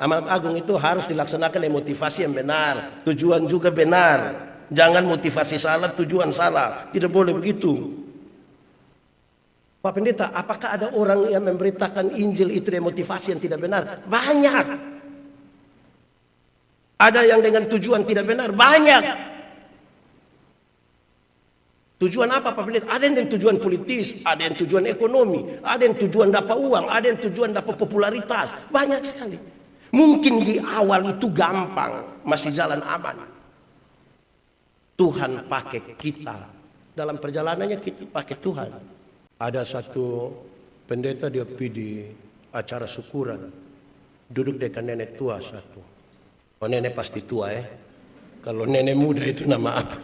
Amanat agung itu harus dilaksanakan dengan motivasi yang benar, tujuan juga benar. Jangan motivasi salah, tujuan salah. Tidak boleh begitu. Pak Pendeta, apakah ada orang yang memberitakan Injil itu dengan motivasi yang tidak benar? Banyak. Ada yang dengan tujuan tidak benar? Banyak. Tujuan apa Pak Pendeta? Ada yang dengan tujuan politis, ada yang tujuan ekonomi, ada yang tujuan dapat uang, ada yang tujuan dapat popularitas. Banyak sekali. Mungkin di awal itu gampang, masih jalan aman. Tuhan pakai kita. Dalam perjalanannya kita pakai Tuhan. Ada satu pendeta dia pergi di acara syukuran. Duduk dekat nenek tua satu. Oh nenek pasti tua ya. Kalau nenek muda itu nama apa?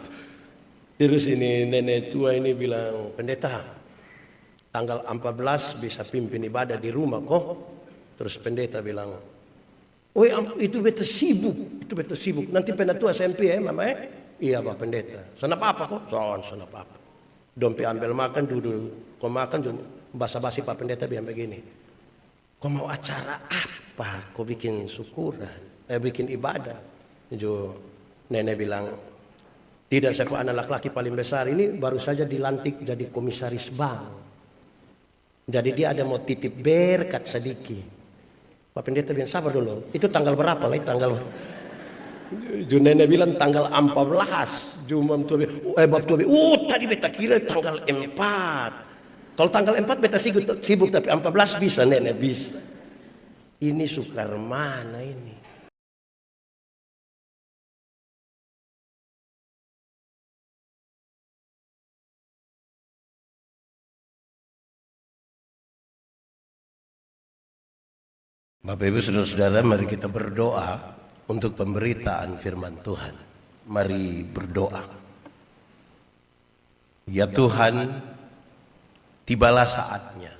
Terus ini nenek tua ini bilang, pendeta tanggal 14 bisa pimpin ibadah di rumah kok. Terus pendeta bilang, oh itu beta sibuk. Itu beta sibuk. Nanti penatua SMP ya mama ya. Iya Pak Pendeta. Sana apa kok? Sana apa. Dompe ambil makan duduk. Kau makan basa-basi Pak Pendeta bilang begini. Kau mau acara apa? Kau bikin syukuran, bikin ibadah. Jo nenek bilang, tidak saya anak laki-laki paling besar ini baru saja dilantik jadi komisaris bank. Jadi dia ada mau titip berkat sedikit. Pak Pendeta bilang sabar dulu. Itu tanggal berapa lah? Tanggal nenek bilang tanggal 14. Jumam tuh bab tuh. Tadi beta kira tanggal 4. Kalau tanggal 4 beta sibuk tapi 14 bisa nenek bisa. Ini sukar mana ini? Bapak Ibu Saudara-saudara, mari kita berdoa untuk pemberitaan firman Tuhan. Mari berdoa. Ya Tuhan, tibalah saatnya.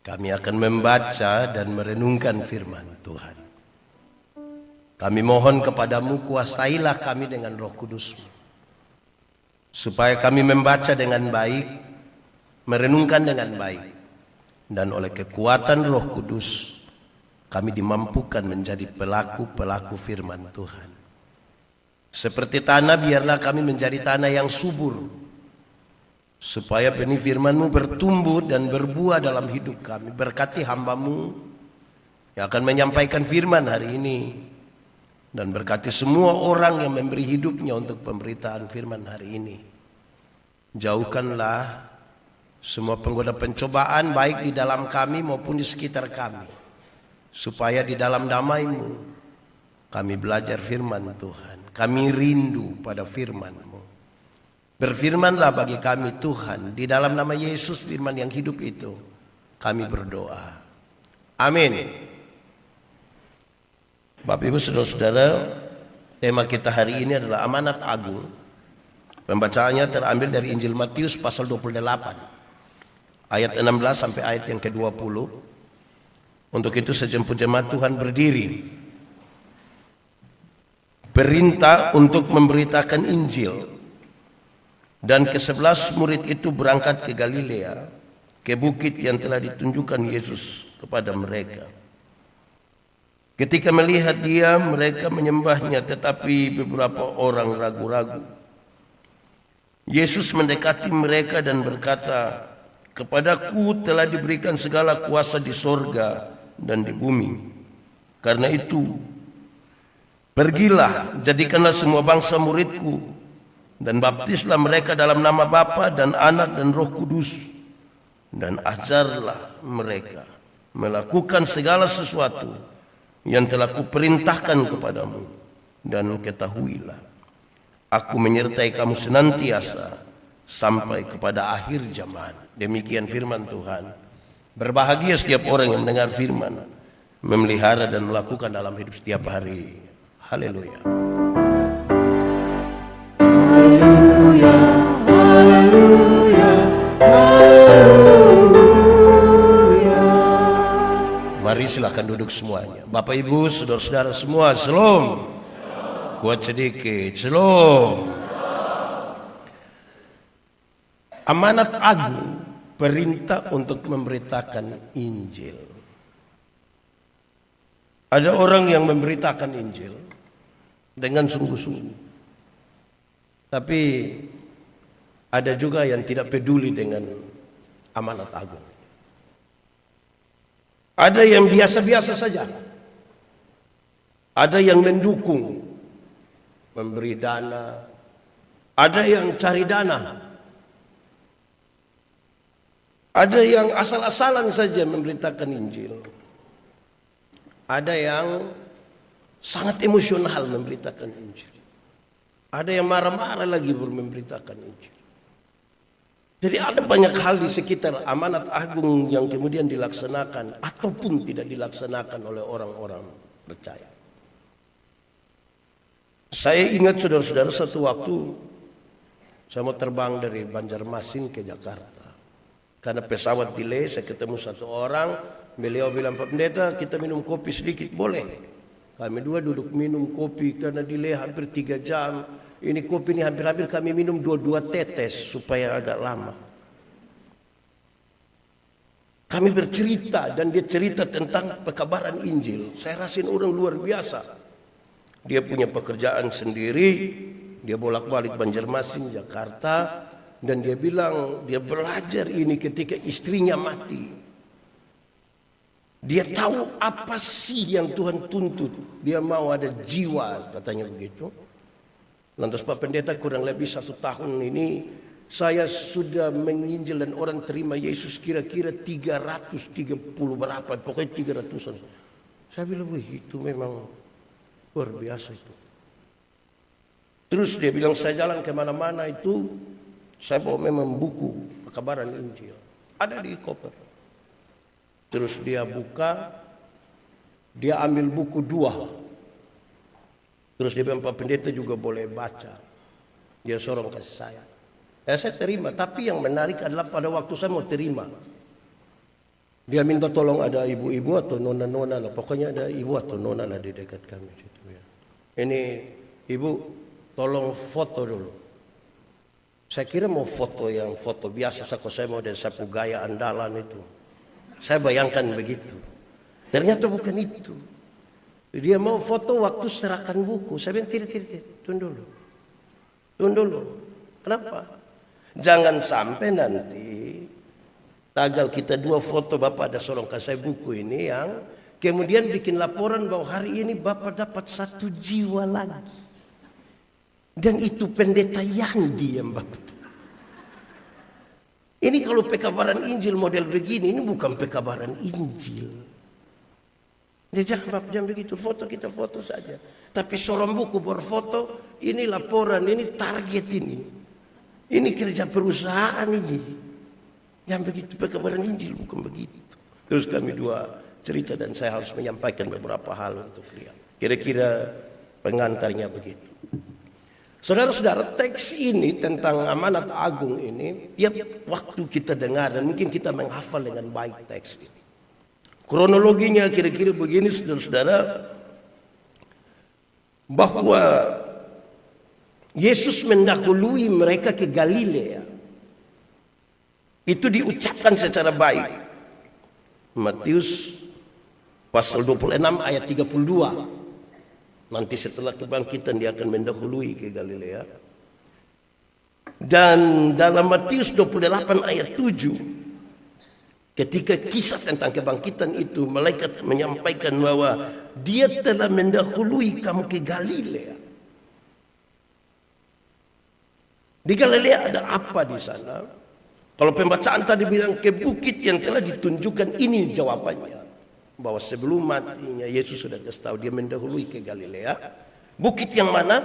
Kami akan membaca dan merenungkan firman Tuhan. Kami mohon kepadamu, kuasailah kami dengan Roh Kudus-Mu, supaya kami membaca dengan baik, merenungkan dengan baik, dan oleh kekuatan Roh Kudus kami dimampukan menjadi pelaku-pelaku firman Tuhan. Seperti tanah, biarlah kami menjadi tanah yang subur, supaya benih firman-Mu bertumbuh dan berbuah dalam hidup kami. Berkati hamba-Mu yang akan menyampaikan firman hari ini, dan berkati semua orang yang memberi hidupnya untuk pemberitaan firman hari ini. Jauhkanlah semua penggoda pencobaan baik di dalam kami maupun di sekitar kami, supaya di dalam damai-Mu kami belajar firman Tuhan. Kami rindu pada firman-Mu. Berfirmanlah bagi kami Tuhan. Di dalam nama Yesus firman yang hidup itu kami berdoa. Amin. Bapak Ibu Saudara-saudara, tema kita hari ini adalah amanat agung. Pembacaannya terambil dari Injil Matius pasal 28 ayat 16 sampai ayat yang ke-20. Untuk itu sejemput jemaat Tuhan berdiri. Perintah untuk memberitakan Injil. Dan ke-11 murid itu berangkat ke Galilea, ke bukit yang telah ditunjukkan Yesus kepada mereka. Ketika melihat dia, mereka menyembahnya, tetapi beberapa orang ragu-ragu. Yesus mendekati mereka dan berkata, "Kepadaku telah diberikan segala kuasa di sorga dan di bumi. Karena itu, pergilah, jadikanlah semua bangsa muridku, dan baptislah mereka dalam nama Bapa dan Anak dan Roh Kudus, dan ajarlah mereka melakukan segala sesuatu yang telah kuperintahkan kepadamu, dan ketahuilah, aku menyertai kamu senantiasa sampai kepada akhir zaman." Demikian firman Tuhan. Berbahagia setiap orang yang mendengar firman, memelihara dan melakukan dalam hidup setiap hari. Haleluya. Haleluya, haleluya, haleluya. Mari silakan duduk semuanya. Bapak Ibu, saudara-saudara semua, shalom. Kuat sedikit, shalom. Amanat agung, perintah untuk memberitakan Injil. Ada orang yang memberitakan Injil dengan sungguh-sungguh. Tapi ada juga yang tidak peduli dengan amanat agung. Ada yang biasa-biasa saja. Ada yang mendukung, memberi dana. Ada yang cari dana. Ada yang asal-asalan saja memberitakan Injil. Ada yang sangat emosional memberitakan Injil. Ada yang marah-marah lagi baru memberitakan Injil. Jadi ada banyak hal di sekitar amanat agung yang kemudian dilaksanakan ataupun tidak dilaksanakan oleh orang-orang percaya. Saya ingat saudara-saudara, satu waktu saya mau terbang dari Banjarmasin ke Jakarta. Karena pesawat delay, saya ketemu satu orang. Beliau bilang, "Pak Pendeta, kita minum kopi sedikit." Boleh. Kami dua duduk minum kopi karena delay hampir 3 jam. Ini kopi ini hampir-hampir kami minum 2 tetes supaya agak lama. Kami bercerita dan dia cerita tentang pekabaran Injil. Saya rasain orang luar biasa. Dia punya pekerjaan sendiri. Dia bolak-balik Banjarmasin, Jakarta. Dan dia bilang dia belajar ini ketika istrinya mati. Dia tahu apa sih yang Tuhan tuntut. Dia mau ada jiwa, katanya begitu. Lantas Pak Pendeta, kurang lebih 1 tahun ini saya sudah menginjil dan orang terima Yesus kira-kira 330 berapa. Pokoknya 300-an. Saya bilang, itu memang luar biasa itu. Terus dia bilang, saya jalan kemana-mana itu, saya bawa memang buku pekabaran Injil. Ada di koper. Terus dia buka, dia ambil buku 2. Terus dia bilang, Pak Pendeta juga boleh baca. Dia sorong kasih saya. Saya terima, tapi yang menarik adalah pada waktu saya mau terima. Dia minta tolong ada ibu-ibu atau nona-nona lah. Pokoknya ada ibu atau nona lah di dekat kami. Ini ibu, tolong foto dulu. Saya kira mau foto yang foto biasa. Saya mau dari sapu gaya andalan itu. Saya bayangkan begitu. Ternyata bukan itu. Dia mau foto waktu serahkan buku. Saya bilang, tidak. Tunggu dulu. Kenapa? Jangan sampai nanti tagal kita 2 foto Bapak ada sorong kasih buku ini yang kemudian bikin laporan bahwa hari ini Bapak dapat 1 jiwa lagi. Dan itu pendeta Yandi yang Bapak. Ini kalau pekabaran Injil model begini, ini bukan pekabaran Injil. Dia jangan begitu, foto kita foto saja. Tapi sorong buku berfoto, ini laporan, ini target ini. Ini kerja perusahaan ini. Jangan begitu, pekabaran Injil bukan begitu. Terus kami dua cerita dan saya harus menyampaikan beberapa hal untuk dia. Kira-kira pengantarnya begitu. Saudara-saudara, teks ini tentang amanat agung ini, tiap waktu kita dengar dan mungkin kita menghafal dengan baik teks ini. Kronologinya kira-kira begini, saudara-saudara, bahwa Yesus mendahului mereka ke Galilea. Itu diucapkan secara baik. Matius pasal 26 ayat 32. Nanti setelah kebangkitan dia akan mendahului ke Galilea. Dan dalam Matius 28 ayat 7, ketika kisah tentang kebangkitan itu, malaikat menyampaikan bahwa dia telah mendahului kamu ke Galilea. Di Galilea ada apa di sana? Kalau pembacaan tadi bilang ke bukit yang telah ditunjukkan, ini jawabannya. Bahwa sebelum matinya Yesus sudah kasih tahu dia mendahului ke Galilea. Bukit yang mana?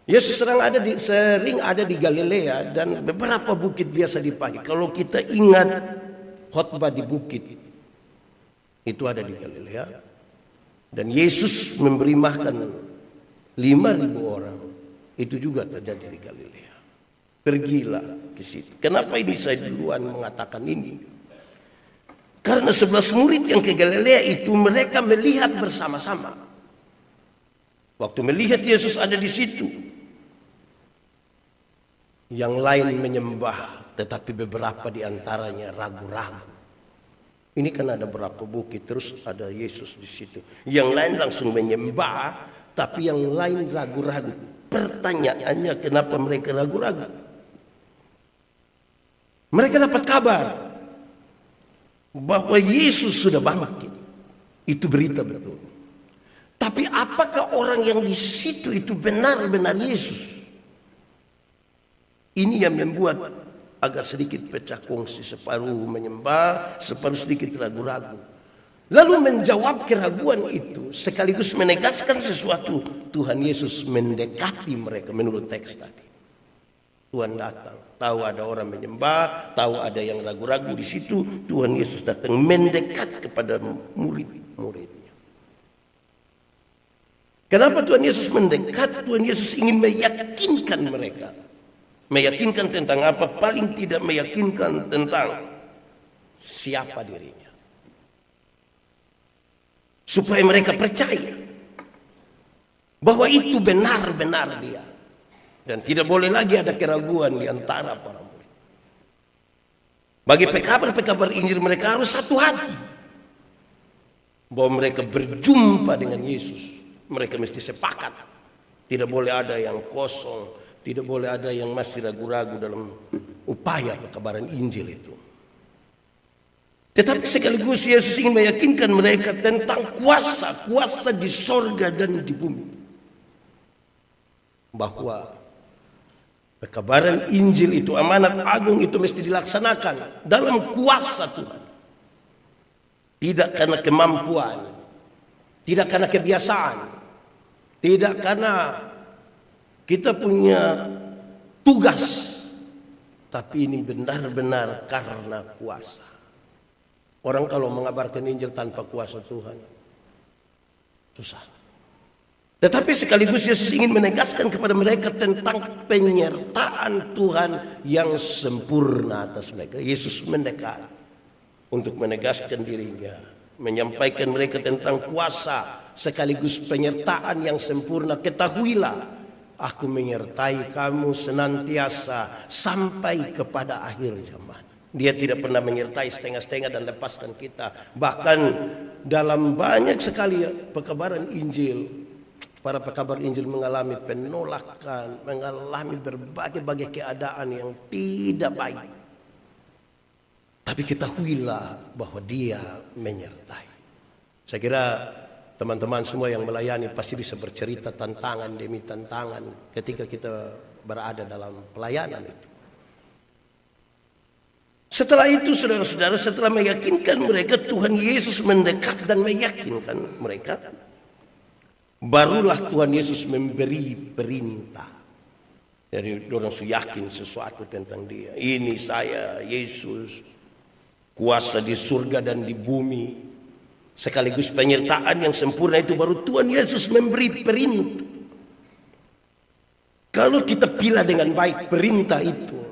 Yesus sering ada di Galilea dan beberapa bukit biasa dipakai. Kalau kita ingat khotbah di bukit, itu ada di Galilea. Dan Yesus memberi makan 5.000 orang. Itu juga terjadi di Galilea. Pergilah ke situ. Kenapa ini saya duluan mengatakan ini? Karena 11 murid yang ke Galilea itu mereka melihat bersama-sama. Waktu melihat Yesus ada di situ, yang lain menyembah, tetapi beberapa di antaranya ragu-ragu. Ini kan ada berapa bukit, terus ada Yesus di situ. Yang lain langsung menyembah, tapi yang lain ragu-ragu. Pertanyaannya, kenapa mereka ragu-ragu? Mereka dapat kabar bahwa Yesus sudah bangkit. Itu berita betul. Tapi apakah orang yang di situ itu benar-benar Yesus? Ini yang membuat agak sedikit pecah kongsi, separuh menyembah, separuh sedikit ragu-ragu. Lalu menjawab keraguan itu sekaligus menegaskan sesuatu. Tuhan Yesus mendekati mereka menurut teks tadi. Tuhan datang, tahu ada orang menyembah, tahu ada yang ragu-ragu di situ. Tuhan Yesus datang mendekat kepada murid-muridnya. Kenapa Tuhan Yesus mendekat? Tuhan Yesus ingin meyakinkan mereka. Meyakinkan tentang apa? Paling tidak meyakinkan tentang siapa dirinya. Supaya mereka percaya bahwa itu benar-benar dia. Dan tidak boleh lagi ada keraguan di antara para murid. Bagi pekabar-pekabar Injil, mereka harus satu hati. Bahwa mereka berjumpa dengan Yesus. Mereka mesti sepakat. Tidak boleh ada yang kosong. Tidak boleh ada yang masih ragu-ragu dalam upaya pekabaran Injil itu. Tetapi sekaligus Yesus ingin meyakinkan mereka tentang kuasa di sorga dan di bumi. Bahwa pekabaran Injil itu, amanat agung itu mesti dilaksanakan dalam kuasa Tuhan. Tidak karena kemampuan, tidak karena kebiasaan, tidak karena kita punya tugas, tapi ini benar-benar karena kuasa. Orang kalau mengabarkan Injil tanpa kuasa Tuhan, susah. Tetapi sekaligus Yesus ingin menegaskan kepada mereka tentang penyertaan Tuhan yang sempurna atas mereka. Yesus mendekat untuk menegaskan dirinya, menyampaikan mereka tentang kuasa sekaligus penyertaan yang sempurna. Ketahuilah, aku menyertai kamu senantiasa sampai kepada akhir zaman. Dia tidak pernah menyertai setengah-setengah dan lepaskan kita. Bahkan dalam banyak sekali pekabaran Injil, para pekabar Injil mengalami penolakan, mengalami berbagai-bagai keadaan yang tidak baik. Tapi ketahuilah bahwa dia menyertai. Saya kira teman-teman semua yang melayani pasti bisa bercerita tantangan demi tantangan ketika kita berada dalam pelayanan itu. Setelah itu saudara-saudara, setelah meyakinkan mereka, Tuhan Yesus mendekat dan meyakinkan mereka, barulah Tuhan Yesus memberi perintah. Jadi orang yakin sesuatu tentang dia. Ini saya, Yesus, kuasa di surga dan di bumi, sekaligus penyertaan yang sempurna itu baru Tuhan Yesus memberi perintah. Kalau kita pilih dengan baik perintah itu,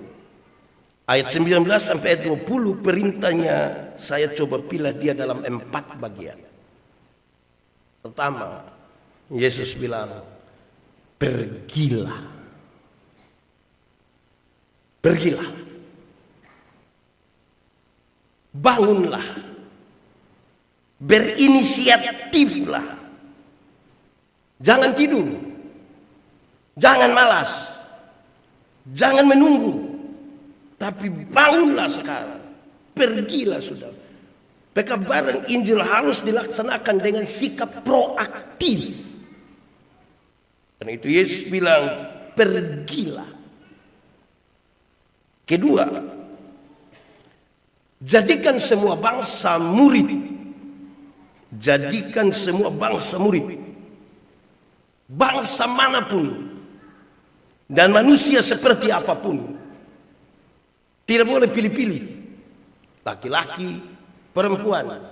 ayat 19 sampai ayat 20 perintahnya saya coba pilih dia dalam 4 bagian. Pertama, Yesus bilang, pergilah. Pergilah. Bangunlah. Berinisiatiflah. Jangan tidur. Jangan malas. Jangan menunggu. Tapi bangunlah sekarang. Pergilah sudah. Pekabaran Injil harus dilaksanakan dengan sikap proaktif. Dan itu Yesus bilang, pergilah. Kedua, jadikan semua bangsa murid. Jadikan semua bangsa murid. Bangsa manapun. Dan manusia seperti apapun. Tidak boleh pilih-pilih. Laki-laki, perempuan,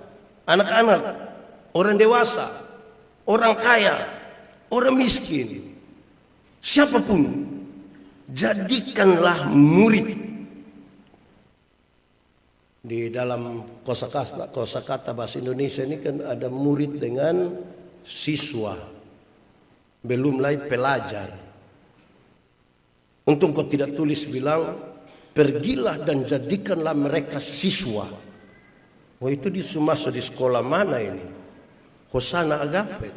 anak-anak, orang dewasa, orang kaya, orang miskin. Siapapun, jadikanlah murid. Di dalam kosakata bahasa Indonesia ini kan ada murid dengan siswa. Belum lagi pelajar. Untung kau tidak tulis bilang, pergilah dan jadikanlah mereka siswa. Oh itu masuk di sekolah mana ini? Hosana Agape.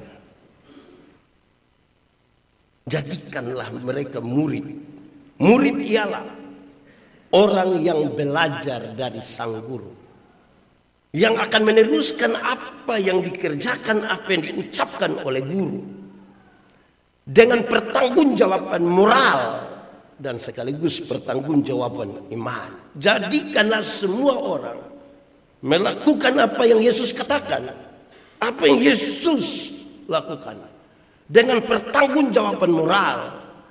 Jadikanlah mereka murid. Murid ialah orang yang belajar dari sang guru. Yang akan meneruskan apa yang dikerjakan, apa yang diucapkan oleh guru. Dengan pertanggungjawaban moral dan sekaligus pertanggungjawaban iman. Jadikanlah semua orang melakukan apa yang Yesus katakan, apa yang Yesus lakukan, dengan pertanggungjawaban moral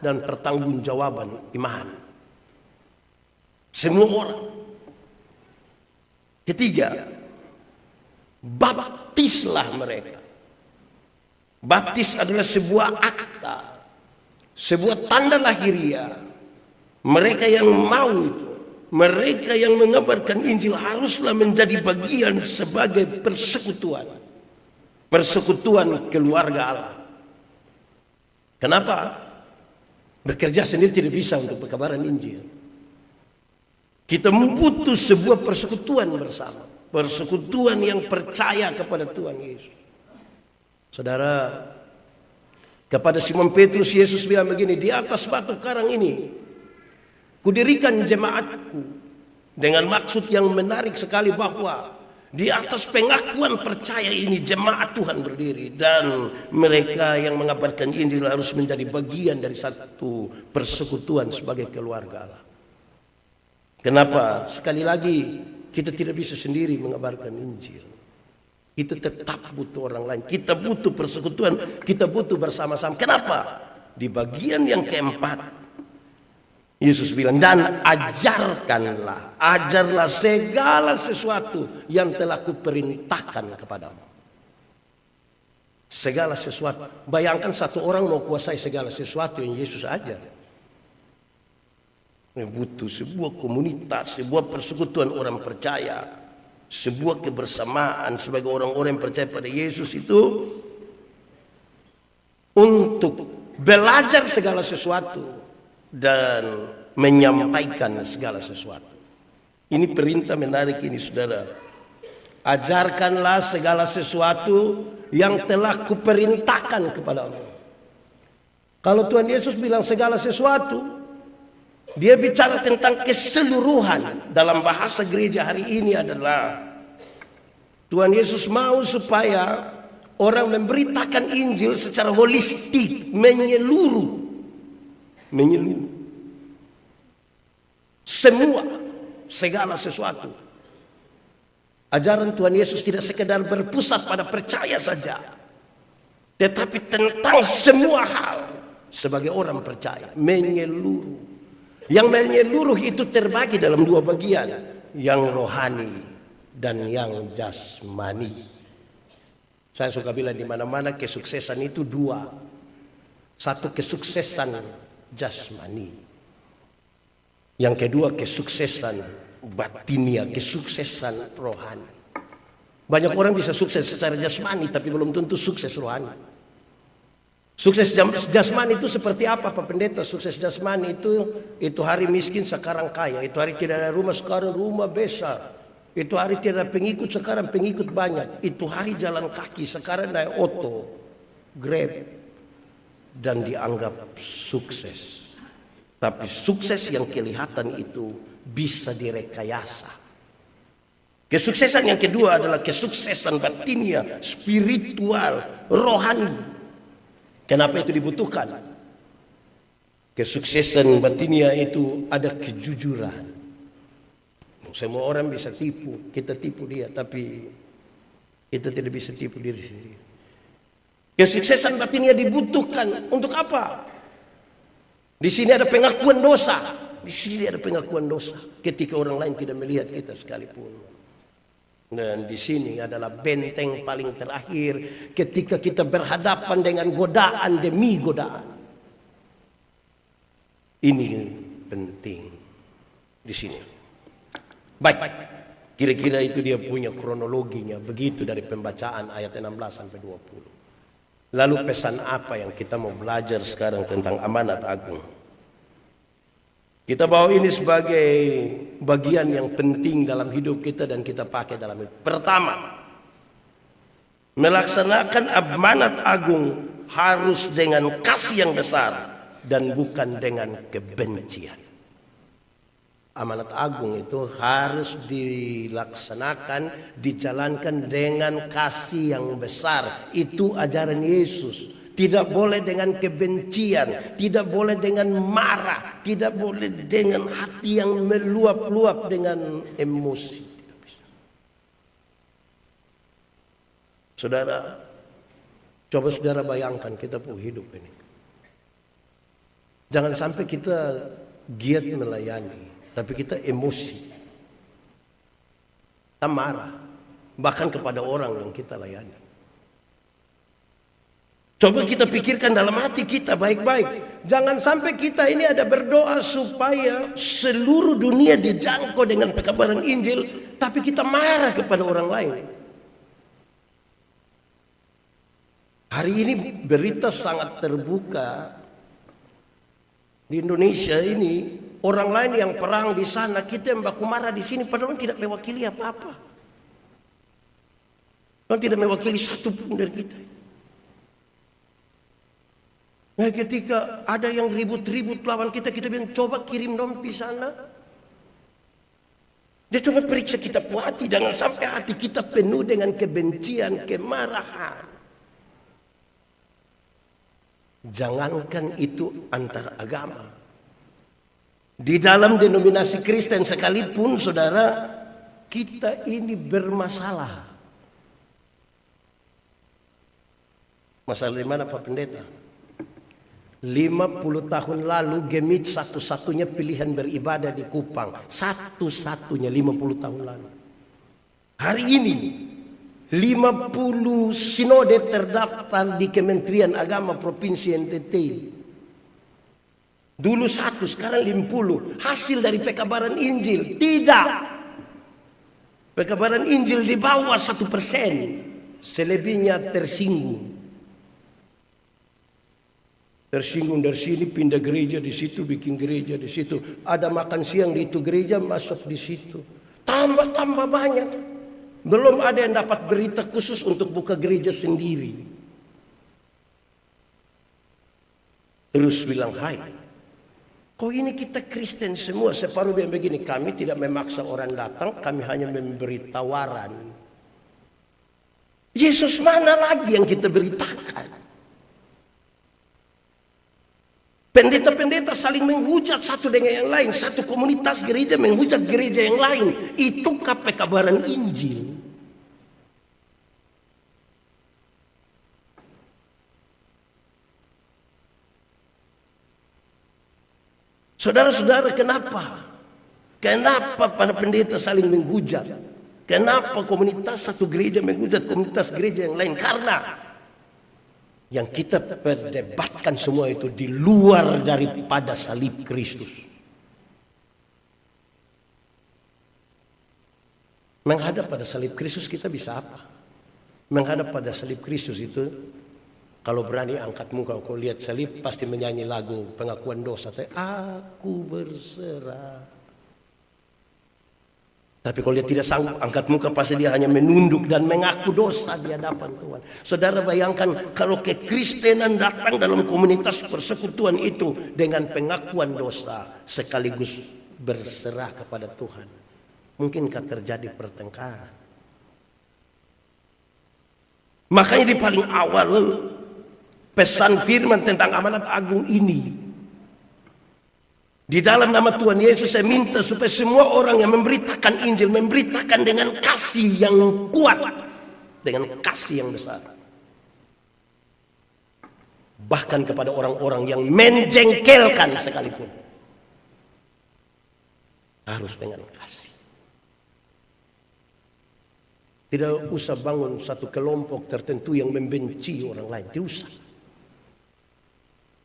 dan pertanggungjawaban iman. Semua orang. Ketiga, baptislah mereka. Baptis adalah sebuah akta, sebuah tanda lahiriah. Mereka yang mau itu, mereka yang mengabarkan Injil haruslah menjadi bagian sebagai persekutuan. Persekutuan keluarga Allah. Kenapa? Bekerja sendiri tidak bisa untuk pekabaran Injil. Kita butuh sebuah persekutuan bersama. Persekutuan yang percaya kepada Tuhan Yesus. Saudara, kepada Simon Petrus Yesus bilang begini, di atas batu karang ini kudirikan jemaatku, dengan maksud yang menarik sekali bahwa di atas pengakuan percaya ini jemaat Tuhan berdiri, dan mereka yang mengabarkan Injil harus menjadi bagian dari satu persekutuan sebagai keluarga Allah. Kenapa? Sekali lagi kita tidak bisa sendiri mengabarkan Injil. Kita tetap butuh orang lain. Kita butuh persekutuan. Kita butuh bersama-sama. Kenapa? Di bagian yang keempat, Yesus bilang, dan ajarkanlah. Ajarlah segala sesuatu yang telah kuperintahkan kepadamu. Segala sesuatu. Bayangkan satu orang mau kuasai segala sesuatu yang Yesus ajar. Butuh sebuah komunitas, sebuah persekutuan orang percaya. Sebuah kebersamaan sebagai orang-orang yang percaya pada Yesus itu untuk belajar segala sesuatu dan menyampaikan segala sesuatu. Ini perintah menarik ini, saudara. Ajarkanlah segala sesuatu yang telah kuperintahkan kepadamu. Kalau Tuhan Yesus bilang segala sesuatu, dia bicara tentang keseluruhan. Dalam bahasa gereja hari ini adalah Tuhan Yesus mau supaya orang memberitakan Injil secara holistik, menyeluruh. Menyeluruh. Semua, segala sesuatu. Ajaran Tuhan Yesus tidak sekedar berpusat pada percaya saja, tetapi tentang semua hal sebagai orang percaya, menyeluruh. Yang menyeluruh itu terbagi dalam dua bagian, yang rohani dan yang jasmani. Saya suka bilang di mana-mana kesuksesan itu dua. Satu kesuksesan jasmani. Yang kedua kesuksesan batinia, kesuksesan rohani. Banyak orang bisa sukses secara jasmani tapi belum tentu sukses rohani. Sukses jasmani itu seperti apa Pak Pendeta? Sukses jasmani itu hari miskin sekarang kaya, itu hari tidak ada rumah sekarang rumah besar, itu hari tidak ada pengikut sekarang pengikut banyak, itu hari jalan kaki sekarang naik oto, Grab, dan dianggap sukses. Tapi sukses yang kelihatan itu bisa direkayasa. Kesuksesan yang kedua adalah kesuksesan batinia, spiritual, rohani. Kenapa itu dibutuhkan? Kesuksesan batinia itu ada kejujuran. Semua orang bisa tipu, kita tipu dia, tapi kita tidak bisa tipu diri sendiri. Kesuksesan batinia dibutuhkan untuk apa? Di sini ada pengakuan dosa. Di sini ada pengakuan dosa. Ketika orang lain tidak melihat kita sekalipun. Dan di sini adalah benteng paling terakhir ketika kita berhadapan dengan godaan demi godaan. Ini penting di sini. Baik, kira-kira itu dia punya kronologinya begitu dari pembacaan ayat 16 sampai 20. Lalu pesan apa yang kita mau belajar sekarang tentang amanat agung? Kita bawa ini sebagai bagian yang penting dalam hidup kita dan kita pakai dalam hidup. Pertama, melaksanakan amanat agung harus dengan kasih yang besar dan bukan dengan kebencian. Amanat agung itu harus dilaksanakan, dijalankan dengan kasih yang besar. Itu ajaran Yesus. Tidak boleh dengan kebencian, tidak boleh dengan marah, tidak boleh dengan hati yang meluap-luap dengan emosi. Tidak bisa. Saudara, coba saudara bayangkan kita pun hidup ini. Jangan sampai kita giat melayani, tapi kita emosi. Kita marah, bahkan kepada orang yang kita layani. Coba kita pikirkan dalam hati kita baik-baik. Jangan sampai kita ini ada berdoa supaya seluruh dunia dijangkau dengan pekabaran Injil, tapi kita marah kepada orang lain. Hari ini berita sangat terbuka di Indonesia ini. Orang lain yang perang di sana, kita yang baku marah di sini, padahal tidak mewakili apa-apa. Orang tidak mewakili satu pun dari kita. Nah, ketika ada yang ribut-ribut lawan kita, kita bilang coba kirim dong di sana. Dia coba periksa kita punya hati, jangan sampai hati kita penuh dengan kebencian, kemarahan. Jangankan itu antar agama. Di dalam denominasi Kristen sekalipun, saudara, kita ini bermasalah. Masalah di mana Pak Pendeta? 50 tahun lalu Gemit satu-satunya pilihan beribadah di Kupang. Satu-satunya 50 tahun lalu. Hari ini 50 sinode terdaftar di Kementerian Agama Provinsi NTT. Dulu 1, sekarang 50. Hasil dari pekabaran Injil. Tidak. Pekabaran Injil di bawah 1%. Selebihnya tersinggung. Tersinggung dari sini, pindah gereja di situ, bikin gereja di situ. Ada makan siang di itu gereja, masuk di situ. Tambah banyak. Belum ada yang dapat berita khusus untuk buka gereja sendiri. Terus bilang, hai, kok ini kita Kristen semua? Separuh yang begini, kami tidak memaksa orang datang, kami hanya memberi tawaran. Yesus mana lagi yang kita beritakan? Pendeta-pendeta saling menghujat satu dengan yang lain. Satu komunitas gereja menghujat gereja yang lain. Itukah pekabaran Injil? Saudara-saudara, kenapa? Kenapa para pendeta saling menghujat? Kenapa komunitas satu gereja menghujat komunitas gereja yang lain? Karena yang kita perdebatkan semua itu di luar daripada salib Kristus. Menghadap pada salib Kristus kita bisa apa? Menghadap pada salib Kristus itu, kalau berani angkat muka, kau lihat salib, pasti menyanyi lagu pengakuan dosa. Aku berserah. Tapi kalau dia tidak sanggup angkat muka, pasti dia hanya menunduk dan mengaku dosa di hadapan Tuhan. Saudara bayangkan kalau kekristenan datang dalam komunitas persekutuan itu dengan pengakuan dosa sekaligus berserah kepada Tuhan. Mungkinkah terjadi pertengkaran? Makanya di paling awal pesan firman tentang amanat agung ini, di dalam nama Tuhan Yesus saya minta supaya semua orang yang memberitakan Injil memberitakan dengan kasih yang kuat, dengan kasih yang besar. Bahkan kepada orang-orang yang menjengkelkan sekalipun. Harus dengan kasih. Tidak usah bangun satu kelompok tertentu yang membenci orang lain. Tidak usah.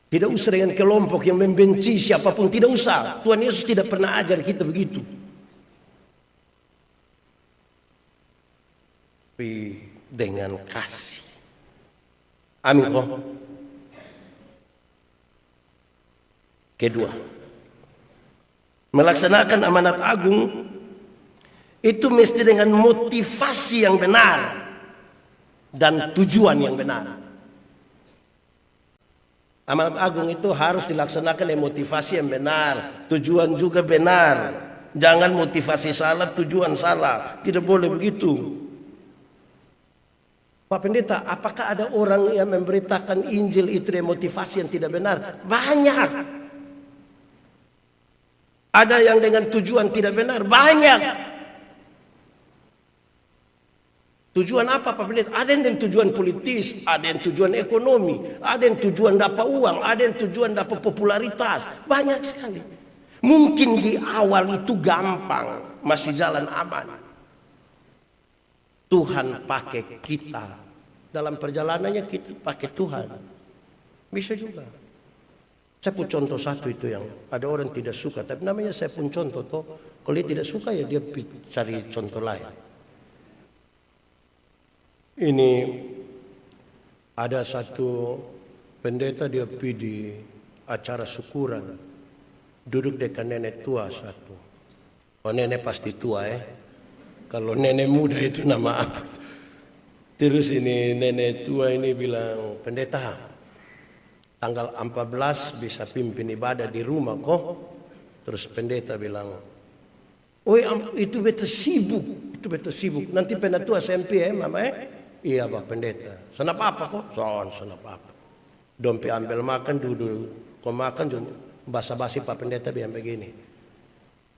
Tidak usah dengan kelompok yang membenci siapapun. Tidak usah. Tuhan Yesus tidak pernah ajar kita begitu. Tapi dengan kasih. Amin kok. Kedua, Melaksanakan amanat agung itu mesti dengan motivasi yang benar dan tujuan yang benar. Amanat agung itu harus dilaksanakan dengan motivasi yang benar, tujuan juga benar. Jangan motivasi salah, tujuan salah. Tidak boleh begitu. Pak Pendeta, apakah ada orang yang memberitakan Injil itu dengan motivasi yang tidak benar? Banyak. Ada yang dengan tujuan tidak benar? Banyak. Tujuan apa Pak Pendeta? Ada yang dengan tujuan politis, ada yang tujuan ekonomi, ada yang tujuan dapat uang, ada yang tujuan dapat popularitas. Banyak sekali. Mungkin di awal itu gampang, masih jalan aman. Tuhan pakai kita. Dalam perjalanannya kita pakai Tuhan. Bisa juga. Saya pun contoh satu itu yang ada orang tidak suka. Tapi namanya saya pun contoh. Toh. Kalau dia tidak suka ya dia cari contoh lain. Ini ada satu pendeta dia pergi di acara syukuran. Duduk dekat nenek tua satu. Oh nenek pasti tua Kalau nenek muda itu nama apa? Terus ini nenek tua ini bilang, pendeta, tanggal 14 bisa pimpin ibadah di rumah kok. Terus pendeta bilang, oh itu beta sibuk, Nanti penatua SMP mama Iya Pak Pendeta. Sana apa kok? Sana apa? Dompe ambil makan duduk. Kau makan cuma basa-basi Pak Pendeta bilang begini.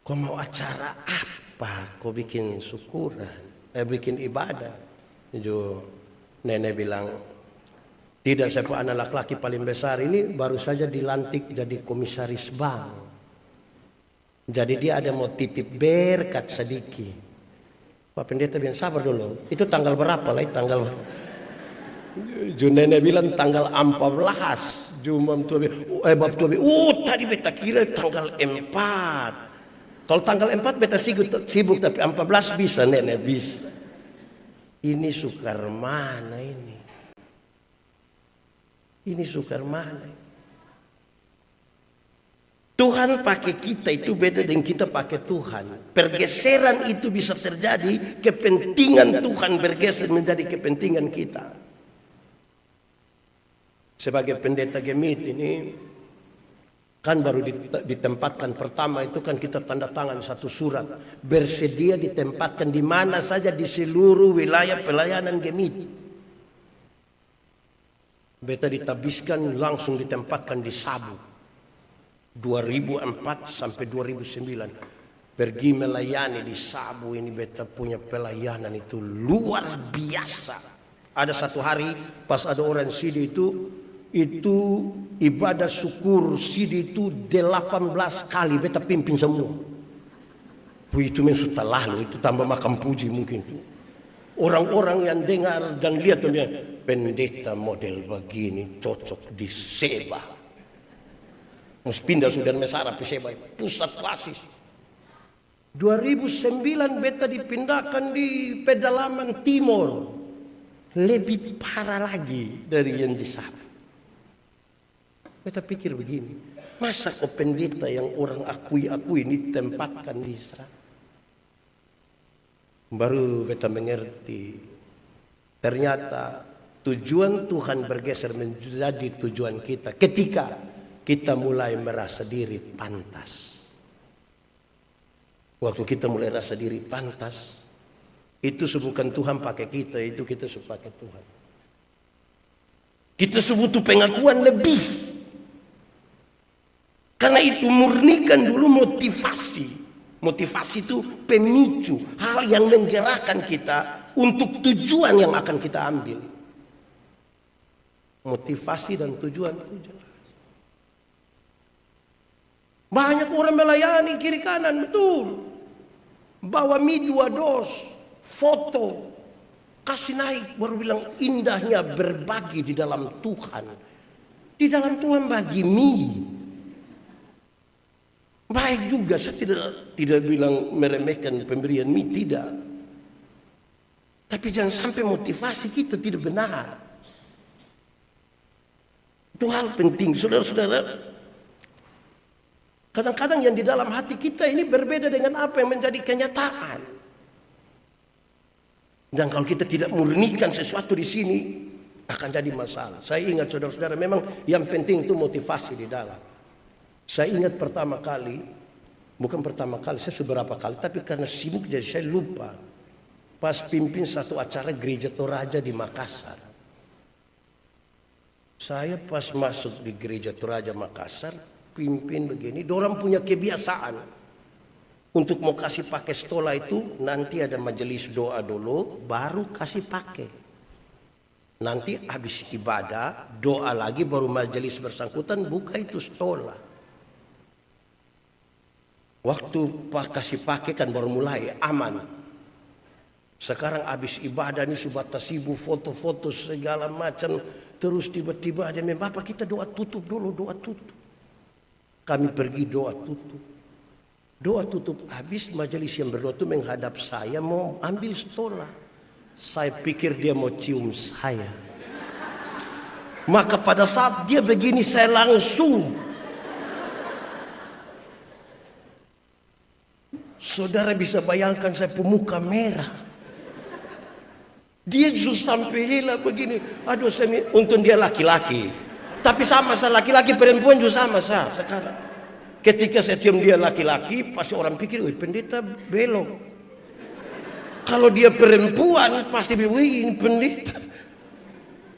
Kau mau acara apa? Kau bikin syukuran, bikin ibadah. Jo nenek bilang, tidak, saya anak laki-laki paling besar ini baru saja dilantik jadi komisaris bank. Jadi dia ada mau titip berkat sedikit. Pak Pendeta bilang sabar dulu. Itu tanggal berapa lah? Tanggal. Jo nenek bilang tanggal 14. Jumam tua bab tua. Tadi beta kira tanggal 4. Kalau tanggal 4 beta sibuk tapi 14 bisa nenek bisa. Ini sukar mana ini? Ini sukar mana? Tuhan pakai kita itu beda dengan kita pakai Tuhan. Pergeseran itu bisa terjadi, kepentingan Tuhan bergeser menjadi kepentingan kita. Sebagai pendeta Gemit ini kan baru ditempatkan pertama itu kan kita tanda tangan satu surat bersedia ditempatkan di mana saja di seluruh wilayah pelayanan Gemit. Beta ditabiskan langsung ditempatkan di Sabu 2004 sampai 2009 pergi melayani di Sabu ini. Beta punya pelayanan itu luar biasa. Ada satu hari pas ada orang sidi itu ibadah syukur sidi itu 18 kali beta pimpin semua. Itu sudah lalu itu tambah makam puji mungkin. Orang-orang yang dengar dan lihat tuh pendeta model begini cocok di Seba. Mus pindah sudah Mesara ke Seba, pusat klasis. 2009 beta dipindahkan di pedalaman timur. Lebih parah lagi dari yang di sana. Beta pikir begini, masa kok pendeta yang orang akui ini tempatkan di sana? Baru beta mengerti, ternyata tujuan Tuhan bergeser menjadi tujuan kita ketika kita mulai merasa diri pantas. Waktu kita mulai rasa diri pantas, itu bukan Tuhan pakai kita, itu kita pakai Tuhan. Kita butuh pengakuan lebih. Karena itu murnikan dulu motivasi. Motivasi itu pemicu, hal yang menggerakkan kita untuk tujuan yang akan kita ambil. Motivasi dan tujuan itu jelas. Banyak orang melayani kiri kanan, betul. Bawa mie 2 dos, foto, kasih naik, baru bilang indahnya berbagi di dalam Tuhan. Di dalam Tuhan bagi mie. Baik juga, saya tidak bilang meremehkan pemberian mie, tidak. Tapi jangan sampai motivasi kita tidak benar. Itu hal penting, saudara-saudara. Kadang-kadang yang di dalam hati kita ini berbeda dengan apa yang menjadi kenyataan. Dan kalau kita tidak murnikan sesuatu di sini, akan jadi masalah. Saya ingat saudara-saudara, memang yang penting itu motivasi di dalam. Saya ingat pertama kali, bukan pertama kali, saya sudah beberapa kali, tapi karena sibuk jadi saya lupa. Pas pimpin satu acara gereja Toraja di Makassar. Saya pas masuk di gereja Toraja Makassar, pimpin begini, dorang punya kebiasaan untuk mau kasih pakai stola itu nanti ada majelis doa dulu, baru kasih pakai. Nanti habis ibadah doa lagi, baru majelis bersangkutan buka itu stola. Waktu kasih pakai kan baru mulai aman. Sekarang habis ibadah ini sudah sibuk foto-foto segala macam, terus tiba-tiba ada bapak kita doa tutup dulu, doa tutup. Kami pergi doa tutup. Doa tutup habis, majelis yang berdoa itu menghadap saya mau ambil stola. Saya pikir dia mau cium saya. Maka pada saat dia begini saya langsung. Saudara bisa bayangkan saya pemuka merah. Dia justru sampai hela begini. Aduh, untung dia laki-laki. Tapi sama saya laki-laki, perempuan juga sama saya sekarang. Ketika saya cium dia laki-laki, pasti orang pikir, wih pendeta belok. Kalau dia perempuan pasti bilang, wih ini pendeta.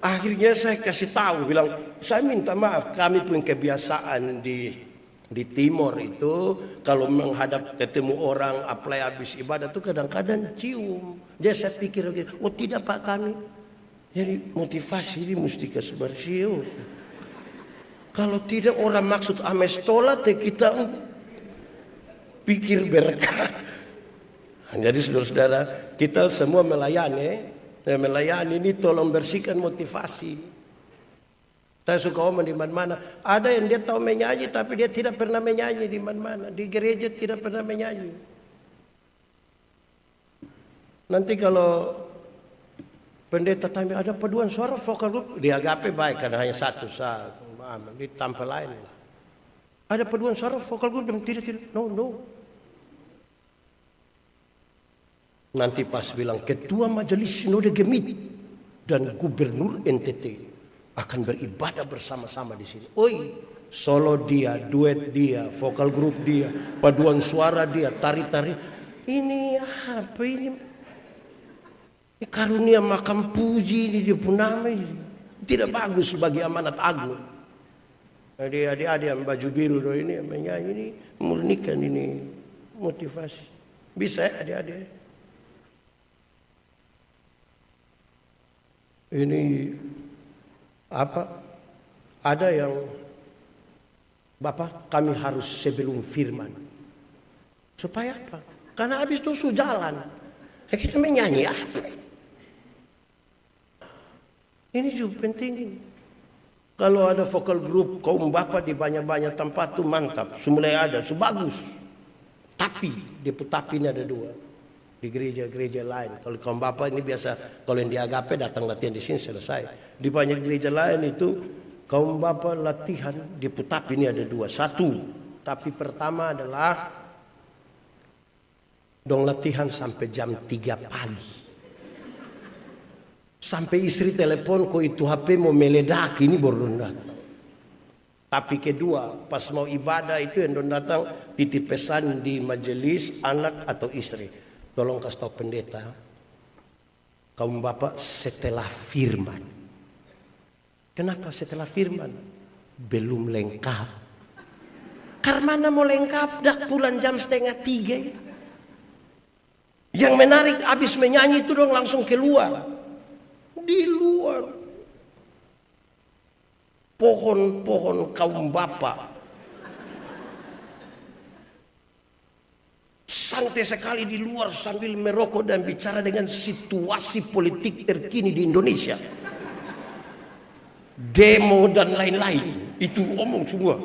Akhirnya saya kasih tahu, bilang, saya minta maaf, kami punya kebiasaan di timur itu, kalau menghadap ketemu orang, apply habis ibadah itu kadang-kadang cium. Jadi saya pikir, oh tidak pak kami. Jadi motivasi ini mesti kasih bersih. Kalau tidak orang maksud amestola, kita pikir berkah. Jadi saudara-saudara, kita semua melayani ini tolong bersihkan motivasi. Saya suka omong di mana-mana. Ada yang dia tahu menyanyi tapi dia tidak pernah menyanyi di mana-mana. Di gereja tidak pernah menyanyi. Nanti kalau pendeta tanya ada paduan suara vokal grup, di agape baik karena hanya satu saat. Di tampil lain. Ada paduan suara vokal grup dan tidak. No. Nanti pas bilang ketua majelis sinode Gemit dan gubernur NTT akan beribadah bersama-sama di sini. Oi, solo dia, duet dia, vokal grup dia, paduan suara dia, tari-tari. Ini apa ini? Karunia makam puji ini dia pun nama ini. Tidak bagus sebagai amanat agung. Adik-adik yang baju biru ini menyanyi ini murnikan ini motivasi. Bisa ya adik-adik? Ini apa? Ada yang Bapak kami harus sebelum firman. Supaya apa? Karena habis itu sudah jalan. Kita menyanyi apa? Ini juga penting. Kalau ada vokal grup kaum Bapak di banyak-banyak tempat tuh mantap. Semula ada, bagus. Tapi ini ada dua. Di gereja-gereja lain. Kalau kaum Bapak ini biasa, kalau yang di agape datang latihan di sini selesai. Di banyak gereja lain itu kaum Bapak latihan di Putapi ini ada dua. Satu, tapi pertama adalah dong latihan sampai jam 3 pagi. Sampai istri telepon kok itu HP mau meledak ini baru datang. Tapi kedua, pas mau ibadah itu yang datang titip pesan di majelis anak atau istri. Tolong kasih tahu pendeta, kaum Bapak setelah firman. Kenapa setelah firman? Belum lengkap. Karena mana mau lengkap? Dak pulang jam 2:30. Yang menarik habis menyanyi itu dong langsung keluar. Di luar. Pohon-pohon kaum Bapak. Santai sekali di luar sambil merokok dan bicara dengan situasi politik terkini di Indonesia. Demo dan lain-lain. Itu omong semua.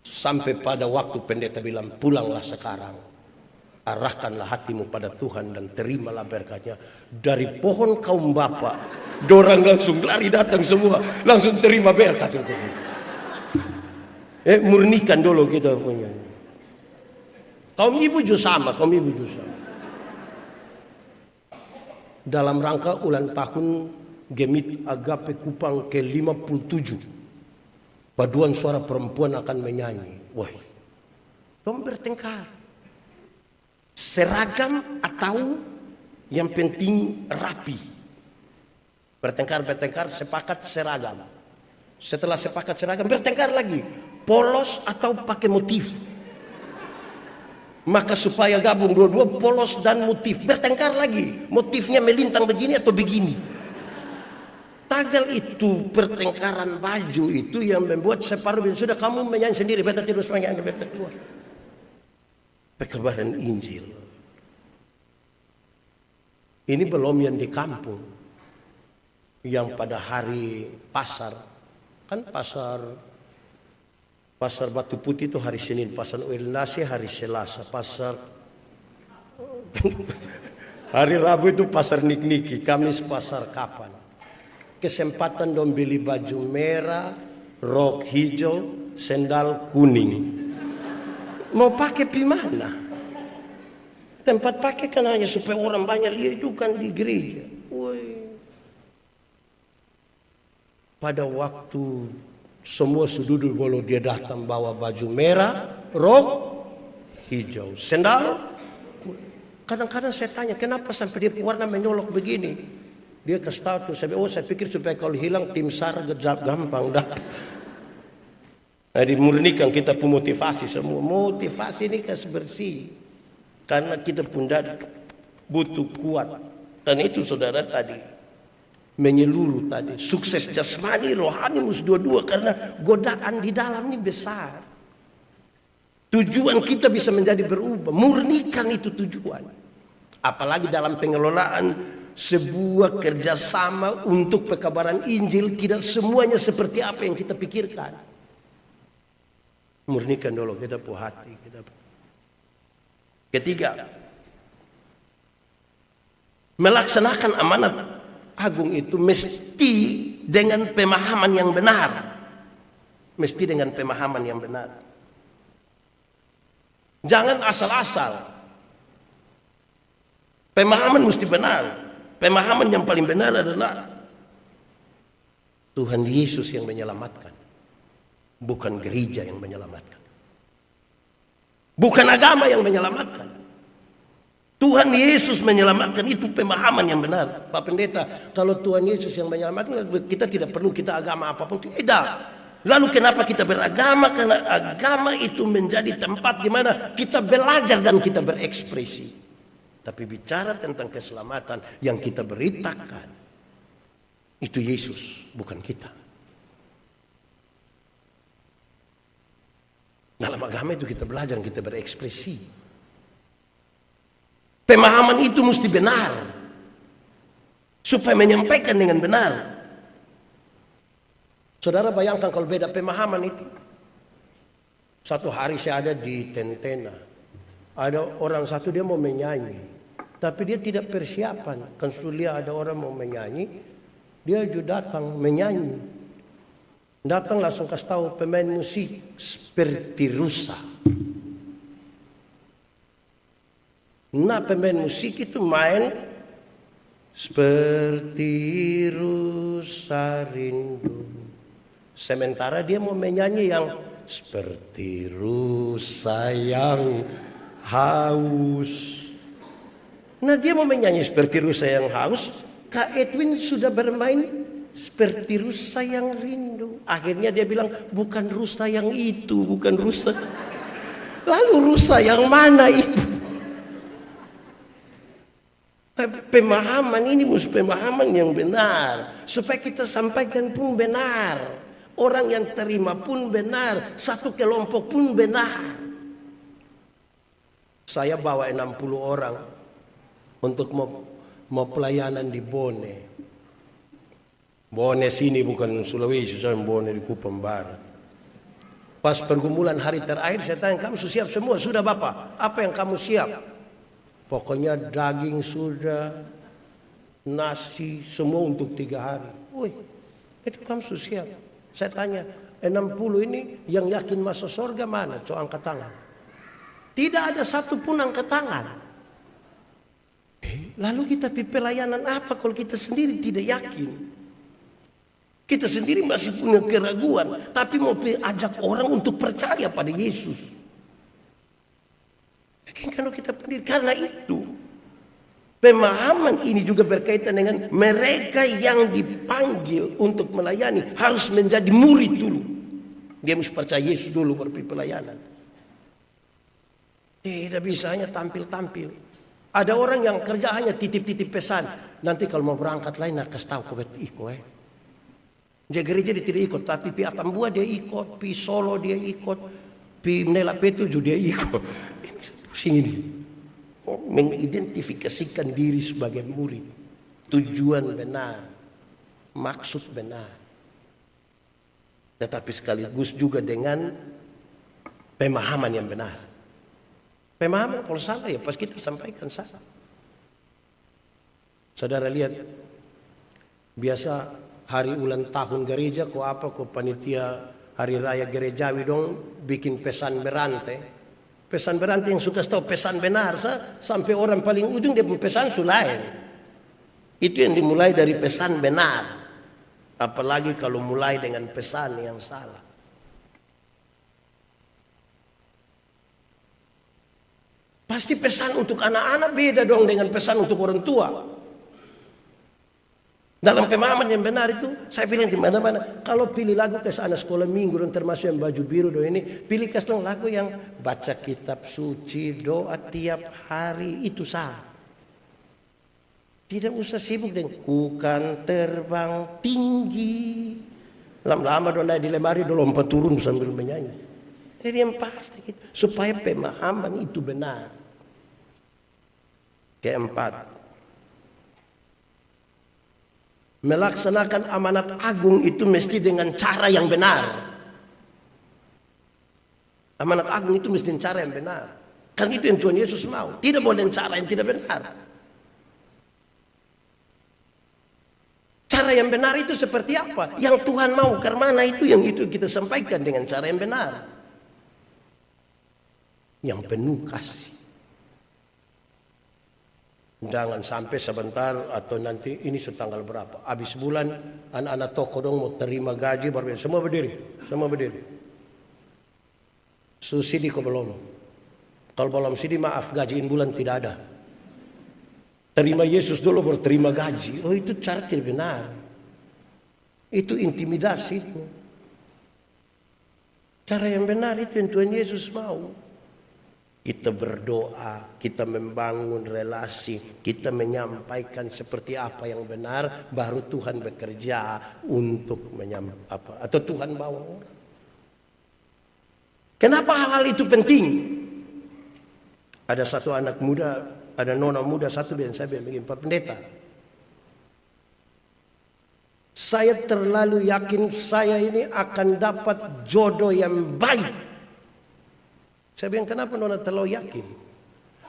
Sampai pada waktu pendeta bilang pulanglah sekarang. Arahkanlah hatimu pada Tuhan dan terimalah berkatnya. Dari pohon kaum Bapak. Dorang langsung lari datang semua. Langsung terima berkat. Murnikan dulu kita punya. Kaum ibu juga sama, kaum ibu juga sama. Dalam rangka ulang tahun Gemit Agape Kupang ke-57, paduan suara perempuan akan menyanyi. Woi, dong bertengkar. Seragam atau yang penting rapi. Bertengkar, sepakat seragam. Setelah sepakat seragam, bertengkar lagi. Polos atau pakai motif. Maka supaya gabung dua-dua polos dan motif. Bertengkar lagi. Motifnya melintang begini atau begini. Tagal itu pertengkaran baju itu yang membuat separuh sudah kamu menyanyi sendiri. Beta terus menyanyi, beta keluar. Pekabaran Injil. Ini belum yang di kampung. Yang pada hari pasar. Kan pasar Batu Putih itu hari Senin, pasar Uil Nasi hari Selasa, pasar hari Rabu itu pasar Nikniki, Kamis pasar Kapan. Kesempatan dong beli baju merah, rok hijau, sendal kuning. Mau pakai di mana? Tempat pakai kan hanya supaya orang banyak lihat itu kan di gereja. Woi. Pada waktu semua sudut bolo dia datang bawa baju merah, rok hijau, sendal. Kadang-kadang saya tanya kenapa sampai dia warna menyolok begini. Dia kasih tahu tuh, saya pikir supaya kalau hilang tim SAR gampang dah. Nah, dimurnikan kita pun motivasi semua. Motivasi ini kasih bersih. Karena kita pun butuh kuat. Dan itu saudara tadi. Menyeluruh tadi, sukses jasmani, rohani mesti dua-dua karena godaan di dalam ini besar. Tujuan kita bisa menjadi berubah, murnikan itu tujuan. Apalagi dalam pengelolaan sebuah kerjasama untuk pekabaran Injil, tidak semuanya seperti apa yang kita pikirkan. Murnikan dulu kita punya hati. Ketiga, melaksanakan amanat agung itu mesti dengan pemahaman yang benar. Mesti dengan pemahaman yang benar. Jangan asal-asal. Pemahaman mesti benar. Pemahaman yang paling benar adalah Tuhan Yesus yang menyelamatkan. Bukan gereja yang menyelamatkan. Bukan agama yang menyelamatkan. Tuhan Yesus menyelamatkan, itu pemahaman yang benar. Pak Pendeta, kalau Tuhan Yesus yang menyelamatkan, kita tidak perlu kita agama apapun. Tidak. Lalu kenapa kita beragama? Karena agama itu menjadi tempat di mana kita belajar dan kita berekspresi. Tapi bicara tentang keselamatan yang kita beritakan, itu Yesus, bukan kita. Dalam agama itu kita belajar dan kita berekspresi. Pemahaman itu mesti benar. Supaya menyampaikan dengan benar. Saudara bayangkan kalau beda pemahaman itu. Satu hari saya ada di Tentena. Ada orang satu dia mau menyanyi. Tapi dia tidak persiapan. Kan sudah ada orang mau menyanyi. Dia juga datang menyanyi. Datang langsung kasih tahu pemain musik seperti rusa. Nah, pemain musik itu main seperti rusa rindu. Sementara dia mau menyanyi yang seperti rusa yang haus. Nah, dia mau menyanyi seperti rusa yang haus. Kak Edwin sudah bermain seperti rusa yang rindu. Akhirnya dia bilang bukan rusa yang itu, bukan rusa. Lalu rusa yang mana itu? Pemahaman ini mesti pemahaman yang benar. Supaya kita sampaikan pun benar. Orang yang terima pun benar. Satu kelompok pun benar. Saya bawa 60 orang untuk mau pelayanan di Bone. Bone sini bukan Sulawesi, saya Bone di Kupang Barat. Pas pergumulan hari terakhir saya tanya, kamu siap semua? Sudah Bapak, apa yang kamu siap? Pokoknya daging sudah, nasi, semua untuk 3 hari. Wih, itu kamu siap. Saya tanya, 60 ini yang yakin masuk surga mana? Coba angkat tangan. Tidak ada satu pun angkat tangan. Lalu kita pelayanan apa kalau kita sendiri tidak yakin? Kita sendiri masih punya keraguan, tapi mau ajak orang untuk percaya pada Yesus. Kalau kita pendiri, karena itu pemahaman ini juga berkaitan dengan mereka yang dipanggil untuk melayani harus menjadi murid dulu. Dia mesti percaya Yesus dulu baru pelayanan. Tidak bisa hanya tampil-tampil. Ada orang yang kerja hanya titip-titip pesan. Nanti kalau mau berangkat lain kasih tahu kau ikut. Dia gereja dia tidak ikut, tapi pi Atambua dia ikut, pi Solo dia ikut, pi Menela P7 dia ikut. Pusing ini. Mengidentifikasikan diri sebagai murid. Tujuan benar, maksud benar. Tetapi sekaligus juga dengan pemahaman yang benar. Pemahaman kalau salah ya pas kita sampaikan salah. Saudara lihat, biasa hari ulang tahun gereja kok panitia hari raya gerejawi dong bikin pesan berantai. Pesan berantai yang suka tahu pesan benar sampai orang paling ujung dia pesan lain. Itu yang dimulai dari pesan benar. Apalagi kalau mulai dengan pesan yang salah. Pasti pesan untuk anak-anak beda dong dengan pesan untuk orang tua. Dalam pemahaman yang benar itu, saya bilang di mana-mana. Kalau pilih lagu ke anak sekolah minggu dan termasuk yang baju biru do ini, pilih dong lagu yang baca kitab suci, doa tiap hari, itu sah. Tidak usah sibuk dengan ku kan terbang tinggi. Lama-lama do naik di lemari do lompat turun sambil menyanyi. Jadi yang pasti gitu, supaya pemahaman itu benar. Keempat, melaksanakan amanat agung itu mesti dengan cara yang benar. Amanat agung itu mesti dengan cara yang benar. Kan itu yang Tuhan Yesus mau. Tidak boleh dengan cara yang tidak benar. Cara yang benar itu seperti apa? Yang Tuhan mau, karena itu yang itu kita sampaikan dengan cara yang benar. Yang penuh kasih. Jangan sampai sebentar atau nanti ini setanggal berapa. Habis bulan anak-anak toko dong mau terima gaji baru semua berdiri. Semua berdiri. Susidi kok belum. Kalau belum sidi maaf gajiin bulan tidak ada. Terima Yesus dulu baru terima gaji. Oh itu cara tidak benar. Itu intimidasi. Cara yang benar itu yang Tuhan Yesus mau. Kita berdoa, kita membangun relasi, kita menyampaikan seperti apa yang benar, baru Tuhan bekerja untuk menyampaikan atau Tuhan bawa orang. Kenapa hal-hal itu penting? Ada satu anak muda, ada nona muda satu yang saya bilang Pak Pendeta. Saya terlalu yakin saya ini akan dapat jodoh yang baik. Saya bilang kenapa nona terlalu yakin?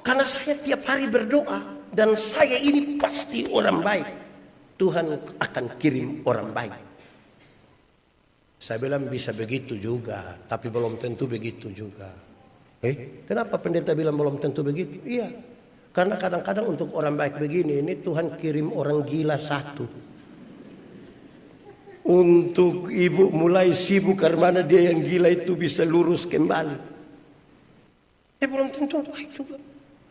Karena saya tiap hari berdoa dan saya ini pasti orang baik. Tuhan akan kirim orang baik. Saya bilang bisa begitu juga, tapi belum tentu begitu juga. Kenapa pendeta bilang belum tentu begitu? Iya, karena kadang-kadang untuk orang baik begini ini Tuhan kirim orang gila satu. Untuk ibu mulai sibuk karena dia yang gila itu bisa lurus kembali. Belum tentu baik juga.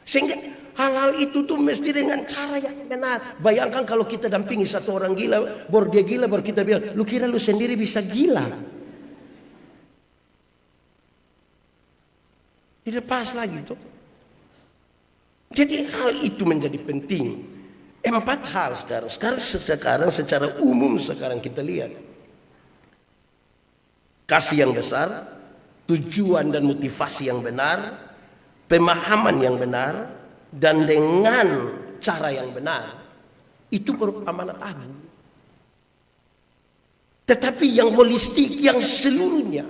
Sehingga hal-hal itu tuh mesti dengan cara yang benar. Bayangkan kalau kita dampingi satu orang gila, baru dia gila, baru kita bilang, lu kira lu sendiri bisa gila? Tidak pas lagi tuh. Jadi hal itu menjadi penting. 4 hal sekarang secara umum sekarang kita lihat. Kasih yang besar, tujuan dan motivasi yang benar, pemahaman yang benar, dan dengan cara yang benar. Itu berupa amanat agung. Tetapi yang holistik, yang seluruhnya.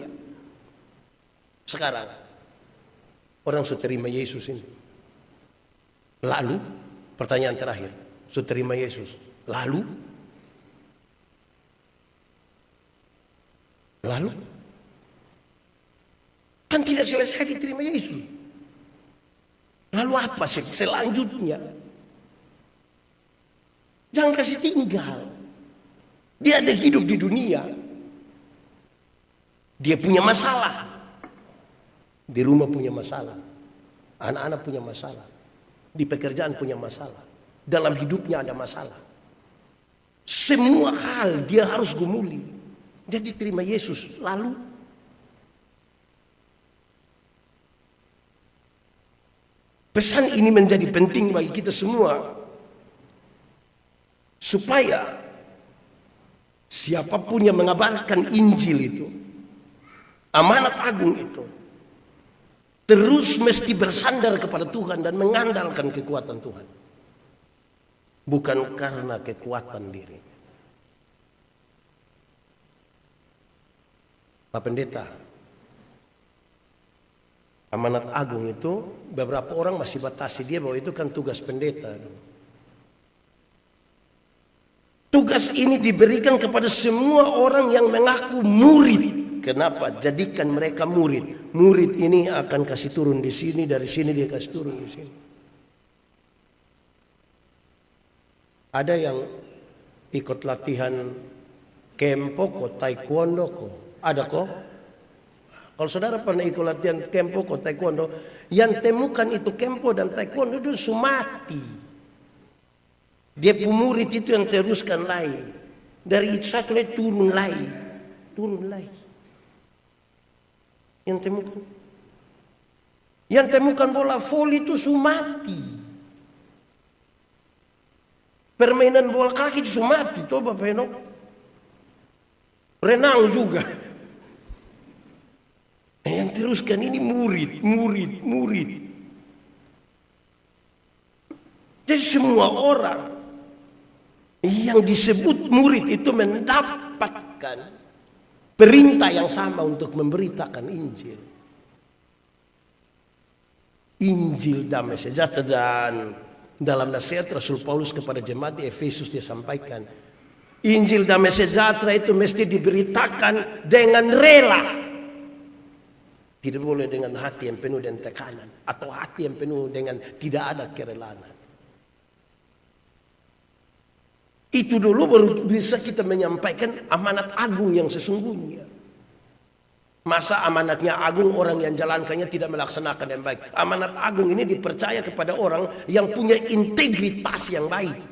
Sekarang, orang sudah terima Yesus ini. Lalu, pertanyaan terakhir. Sudah terima Yesus. Lalu, Lalu kan tidak selesai diterima Yesus. Lalu apa selanjutnya? Jangan kasih tinggal. Dia ada hidup di dunia. Dia punya masalah. Di rumah punya masalah. Anak-anak punya masalah. Di pekerjaan punya masalah. Dalam hidupnya ada masalah. Semua hal dia harus gumuli. Jadi terima Yesus. Lalu pesan ini menjadi penting bagi kita semua. Supaya siapapun yang mengabarkan Injil itu, amanat agung itu, terus mesti bersandar kepada Tuhan dan mengandalkan kekuatan Tuhan. Bukan karena kekuatan diri. Pak Pendeta, amanat agung itu beberapa orang masih batasi dia bahwa itu kan tugas pendeta. Tugas ini diberikan kepada semua orang yang mengaku murid. Kenapa? Jadikan mereka murid. Murid ini akan kasih turun di sini, dari sini dia kasih turun di sini. Ada yang ikut latihan kempo ko, taekwondo ko. Ada kok? Kalau saudara pernah ikut latihan kempo ko, taekwondo, yang temukan itu kempo dan taekwondo itu sumati. Dia murid itu yang teruskan lagi. Dari itu satu lagi turun lagi. Turun lagi. Yang temukan bola voli itu sumati. Permainan bola kaki itu sumati. Coba Bapak. Renang juga. Yang teruskan ini murid. Jadi semua orang yang disebut murid itu mendapatkan perintah yang sama untuk memberitakan Injil. Injil damai sejahtera. Dan dalam nasihat Rasul Paulus kepada jemaat di Efesus dia sampaikan, Injil damai sejahtera itu mesti diberitakan dengan rela. Tidak boleh dengan hati yang penuh dengan tekanan atau hati yang penuh dengan tidak ada kerelaan. Itu dulu baru bisa kita menyampaikan amanat agung yang sesungguhnya. Masa amanatnya agung orang yang jalankannya tidak melaksanakan yang baik. Amanat agung ini dipercaya kepada orang yang punya integritas yang baik.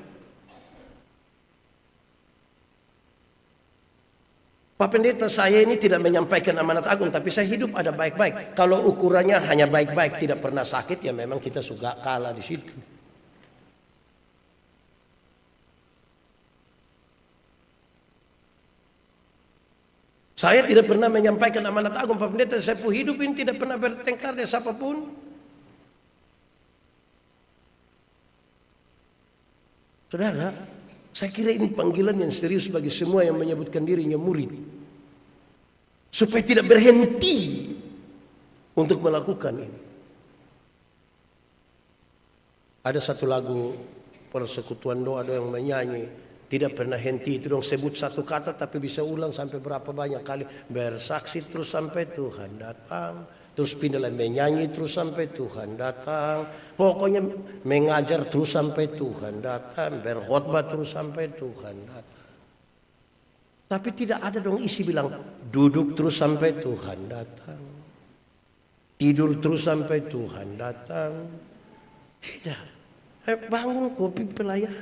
Pak Pendeta, saya ini tidak menyampaikan amanat agung, tapi saya hidup ada baik-baik. Kalau ukurannya hanya baik-baik tidak pernah sakit, ya memang kita suka kalah di situ. Saya tidak pernah menyampaikan amanat agung, Pak Pendeta. Saya pun hidup ini tidak pernah bertengkar dengan siapapun. Saudara, saya kira ini panggilan yang serius bagi semua yang menyebutkan dirinya murid. Supaya tidak berhenti untuk melakukan ini. Ada satu lagu Persekutuan Doa ada yang menyanyi, tidak pernah henti, itu dong sebut satu kata tapi bisa ulang sampai berapa banyak kali. Bersaksi terus sampai Tuhan datang. Terus pindah lagi menyanyi terus sampai Tuhan datang. Pokoknya mengajar terus sampai Tuhan datang. Berkhotbah terus sampai Tuhan datang. Tapi tidak ada dong isi bilang duduk terus sampai Tuhan datang. Tidur terus sampai Tuhan datang. Tidak. Bangun kopi pelayan.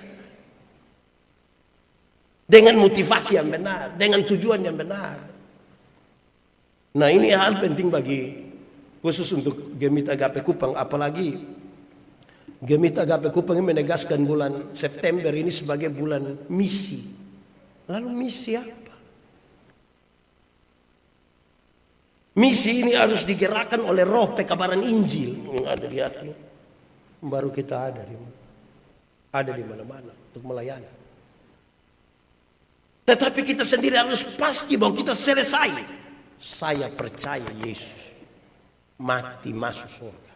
Dengan motivasi yang benar, dengan tujuan yang benar. Nah ini hal penting bagi khusus untuk Gemit Agape Kupang. Apalagi Gemit Agape Kupang ini menegaskan bulan September ini sebagai bulan misi. Lalu misi apa? Misi ini harus digerakkan oleh roh pekabaran Injil yang ada di hati. Baru kita ada di mana-mana untuk melayani. Tetapi kita sendiri harus pasti bahwa kita selesai. Saya percaya Yesus mati masuk surga.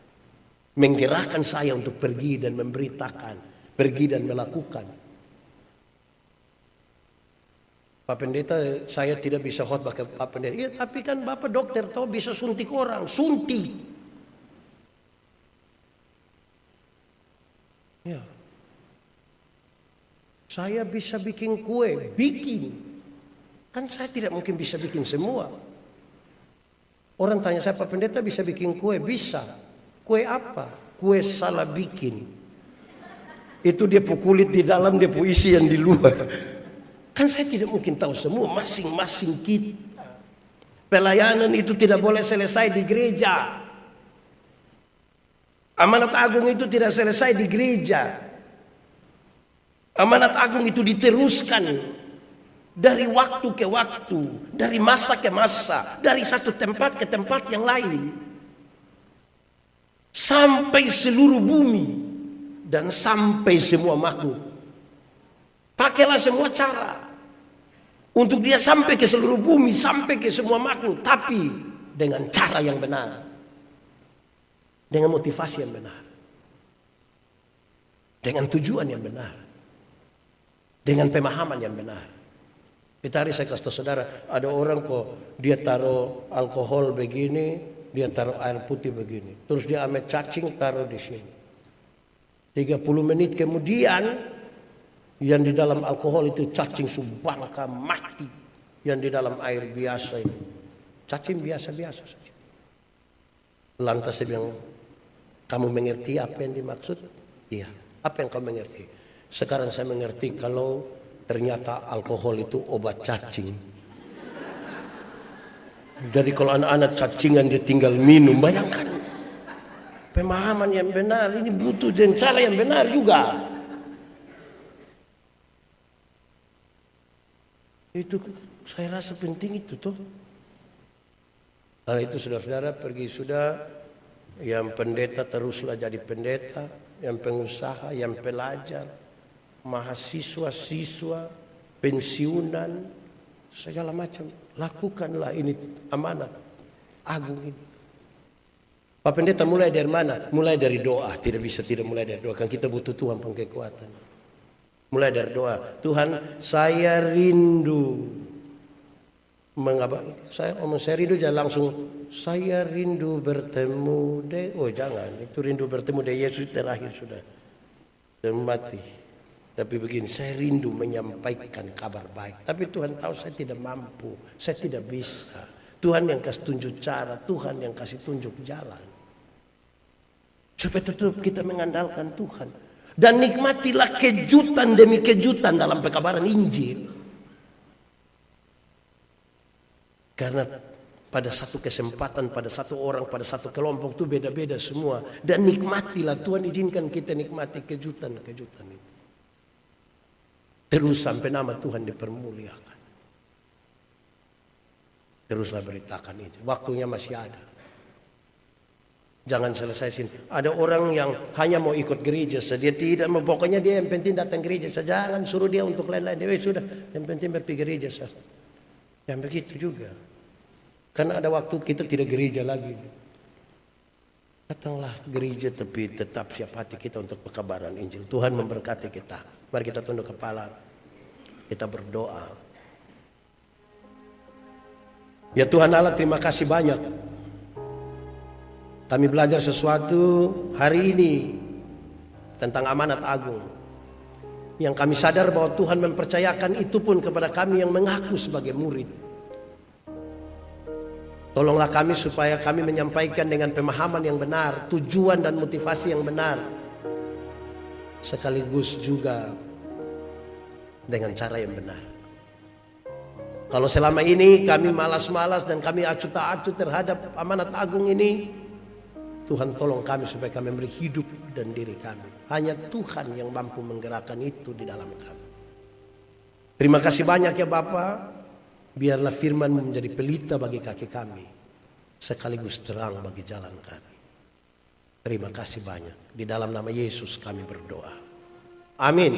Menggerakkan saya untuk pergi dan memberitakan. Pergi dan melakukan. Pak Pendeta, saya tidak bisa khotbah ke Pak Pendeta. Iya, tapi kan Bapak dokter tahu bisa suntik orang, suntik. Ya. Saya bisa bikin kue, bikin. Kan saya tidak mungkin bisa bikin semua. Orang tanya saya, Pak Pendeta bisa bikin kue? Bisa. Kue apa? Kue salah bikin. Itu dia kulit di dalam, dia isi yang di luar. Kan saya tidak mungkin tahu semua, masing-masing kita. Pelayanan itu tidak boleh selesai di gereja. Amanat agung itu tidak selesai di gereja. Amanat agung itu diteruskan dari waktu ke waktu, dari masa ke masa, dari satu tempat ke tempat yang lain, sampai seluruh bumi dan sampai semua makhluk. Pakailah semua cara untuk dia sampai ke seluruh bumi, sampai ke semua makhluk, tapi dengan cara yang benar, dengan motivasi yang benar, dengan tujuan yang benar, dengan pemahaman yang benar. Kita hari saya kasih tahu saudara, ada orang kok dia taruh alkohol begini, dia taruh air putih begini, terus dia ambil cacing taruh di sini. 30 menit kemudian yang di dalam alkohol itu cacing subangka mati, yang di dalam air biasa ini cacing biasa-biasa saja. Lantas saya bilang, kamu mengerti apa yang dimaksud? Iya. Apa yang kamu mengerti? Sekarang saya mengerti kalau ternyata alkohol itu obat cacing. Jadi kalau anak-anak cacingan dia tinggal minum, bayangkan. Pemahaman yang benar ini butuh dan cara yang benar juga. Itu saya rasa penting itu tuh. Karena itu saudara-saudara pergi sudah, yang pendeta teruslah jadi pendeta, yang pengusaha, yang pelajar, mahasiswa-siswa, pensiunan, segala macam. Lakukanlah ini amanat agung ini. Pak Pendeta mulai dari mana? Mulai dari doa. Tidak bisa tidak mulai dari doa. Kan kita butuh Tuhan pengkekuatan. Mulai dari doa. Tuhan, saya rindu. Saya rindu jangan langsung. Saya rindu bertemu deh. Oh jangan. Itu rindu bertemu deh. Yesus terakhir sudah. Dan mati. Tapi begini, saya rindu menyampaikan kabar baik. Tapi Tuhan tahu saya tidak mampu. Saya tidak bisa. Tuhan yang kasih tunjuk cara. Tuhan yang kasih tunjuk jalan. Supaya tetap kita mengandalkan Tuhan. Dan nikmatilah kejutan demi kejutan dalam pekabaran Injil. Karena pada satu kesempatan, pada satu orang, pada satu kelompok itu beda-beda semua. Dan nikmatilah, Tuhan izinkan kita nikmati kejutan-kejutan itu. Terus sampai nama Tuhan dipermuliakan. Teruslah beritakan itu. Waktunya masih ada. Jangan selesai sini. Ada orang yang hanya mau ikut gereja saja. Dia tidak mau, pokoknya dia yang penting datang gereja saja. Jangan suruh dia untuk lain-lain. Dia sudah, yang penting pergi gereja saja. Yang begitu juga. Karena ada waktu kita tidak gereja lagi. Datanglah gereja, tapi tetap siap hati kita untuk pekabaran Injil. Tuhan memberkati kita. Mari kita tunduk kepala. Kita berdoa. Ya Tuhan Allah, terima kasih banyak. Kami belajar sesuatu hari ini tentang amanat agung. Yang kami sadar bahwa Tuhan mempercayakan itu pun kepada kami yang mengaku sebagai murid. Tolonglah kami supaya kami menyampaikan dengan pemahaman yang benar, tujuan dan motivasi yang benar. Sekaligus juga dengan cara yang benar. Kalau selama ini kami malas-malas dan kami acuh tak acuh terhadap amanat agung ini, Tuhan tolong kami supaya kami memberi hidup dan diri kami. Hanya Tuhan yang mampu menggerakkan itu di dalam kami. Terima kasih banyak ya Bapa. Biarlah firman menjadi pelita bagi kaki kami. Sekaligus terang bagi jalan kami. Terima kasih banyak. Di dalam nama Yesus kami berdoa. Amin.